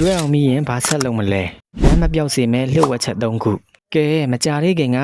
တွဲအောင်မိရင်ဘာဆက်လုံးမလဲလမ်းမပြောက်စေမဲ့လှုပ်ဝက်ချက်3ခုကဲမကြသေးခင်က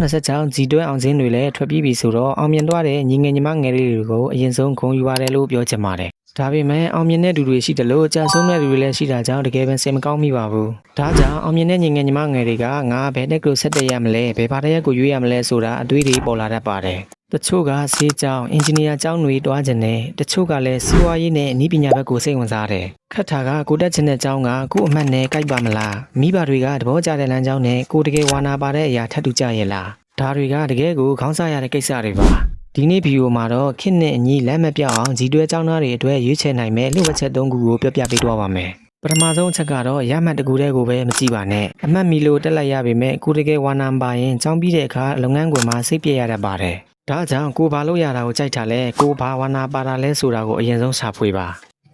2026ဂျီတွဲအောင်စင်းတွေလည်းထွက်ပြီးပြီဆိုတော့အောင်မြင်သွားတဲ့ညီငယ်ညီမငယ်လေးတွေကိုအရင်ဆုံးဂုဏ်ယူရတယ်လို့ပြောချင်ပါတယ်ဒါပေမဲ့အောင်မြင်တဲ့သူတွေရှိတယ်လို့ကြာဆုံးတဲ့သူတွေလည်းရှိတာကြောင့်တကယ်ပဲစိတ်မကောင်းမိပါဘူးဒါကြောင့်အောင်မြင်တဲ့ညီငယ်ညီမငယ်တွေကငါဘယ်တက်ကလို့ဆက်တက်ရမလဲဘယ်ဘာတရက်ကိုရွေးရမလဲဆိုတာအတွေးတွေပေါ်လာတတ်ပါတယ်တချို့ကဆေးကျောင်းအင်ဂျင်နီယာကျောင်းတွေတွားကျင်တယ်တချို့ကလည်းစီးပွားရေးနဲ့အနည်းပညာဘက်ကိုစိတ်ဝင်စားတယ်ခက်တာကကိုတက်ချင်တဲ့ကျောင်းကကို့အမှတ်နဲ့ကြိုက်ပါမလားမိဘတွေကသဘောကျတဲ့လမ်းကြောင်းနဲ့ကိုတကယ်ဝါနာပါတဲ့အရာထပ်တူကြရဲ့လားဒါတွေကတကယ်ကိုခေါင်းစားရတဲ့ကိစ္စတွေပါဒီနေ့ဗီဒီယိုမှာတော့ခစ်နဲ့အညီလမ်းမပြောက်အောင်ဂျီတွဲကျောင်းသားတွေအတွက်ရွေးချယ်နိုင်မဲ့လှုပ်ဝက်ချက်3ခုကိုပြောပြပေးသွားပါမယ်ပထမဆုံးအချက်ကတော့ရမှတ်တကူတဲ့ကိုပဲမကြည့်ပါနဲ့အမှတ်မီလို့တက်လိုက်ရပေမဲ့ကိုတကယ်ဝါနာပါရင်ကျောင်းပြီးတဲ့အခါလုပ်ငန်းခွင်မှာစိတ်ပြည့်ရတတ်ပါတယ်ဒါကြောင့်ကိုဘာလို့ရတာကိုကြိုက်တာလဲကိုဘာဝါနာပါတာလဲဆိုတာကိုအရင်ဆုံးရှာဖွေပါ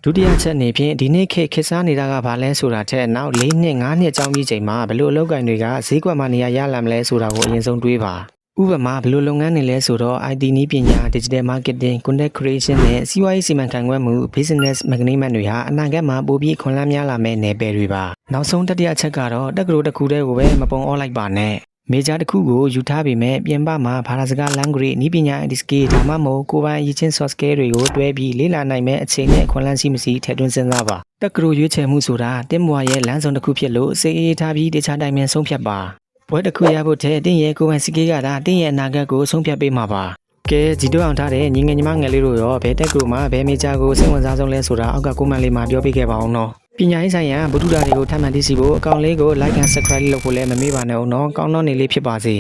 ဒုတိယချက်အနေဖြင့်ဒီနေ့ခေတ်စားနေတာကဘာလဲဆိုတာထက်နောက်4နှစ်5နှစ်ကျောင်းပြီးချိန်မှာဘလို့အလုပ်ကိုင်တွေကဈေးကွက်မှာနေရာရလာမလဲဆိုတာကိုအရင်ဆုံးတွေးပါဥပမာဘလို့လုပ်ငန်းတွေလဲဆိုတော့ IT နည်းပညာ Digital Marketing Content Creation နဲ့စီးပွားရေးစီမံခန့်ခွဲမှု Business Management တွေဟာအနာဂတ်မှာပိုပြီးခွန်လန်းများလာမယ့်နယ်ပယ်တွေပါနောက်ဆုံးတတိယချက်ကတော့တက္ကသိုလ်တစ်ခုတည်းကိုပဲမပုံအောလိုက်ပါနဲ့မေဂျာတစ်ခုကိုယူထားပေမဲ့ပြင်ပမှာဘာသာစကား language နည်းပညာ IT skill ဒါမှမဟုတ်ကိုယ်ပိုင်အရေးချင်း soft skill တွေကိုတွဲပြီးလေ့လာနိုင်မဲ့အခြေအနေအခွင့်အလမ်းရှိမရှိထည့်သွင်းစဉ်းစားပါတက္ကသိုလ်ရွေးချယ်မှုဆိုတာတင်းမွာရဲ့လမ်းဆုံးတစ်ခုဖြစ်လို့စိတ်အေးထားပြီးတခြားတိုင်ပင်ဆုံးဖြတ်ပါဘွဲတစ်ခုရဖို့တဲ့တင်းရဲ့ကိုယ်ပိုင် skill ကဒါတင်းရဲ့အနာဂတ်ကိုဆုံးဖြတ်ပေးမှာပါကဲဂျီတွဲအောင်ထားတဲ့ညီငယ်ညီမငယ်လေးတို့ရောဘယ်တက္ကသိုလ်မှာဘယ်မေဂျာကိုစိတ်ဝင်စားဆုံးလဲဆိုတာအောက်ကကွန်မန့်လေးမှာပြောပြခဲ့ပါအောင်နော်ပညာရေးဆိုင်ရာဗုဒ္ဓဓာတ်တွေကိုထပ်မံသိရှိဖို့အကောင့်လေးကို like and subscribe လုပ်ဖို့လည်းမမေ့ပါနဲ့ဦးနော်ကောင်းတော့နေလေးဖြစ်ပါစေ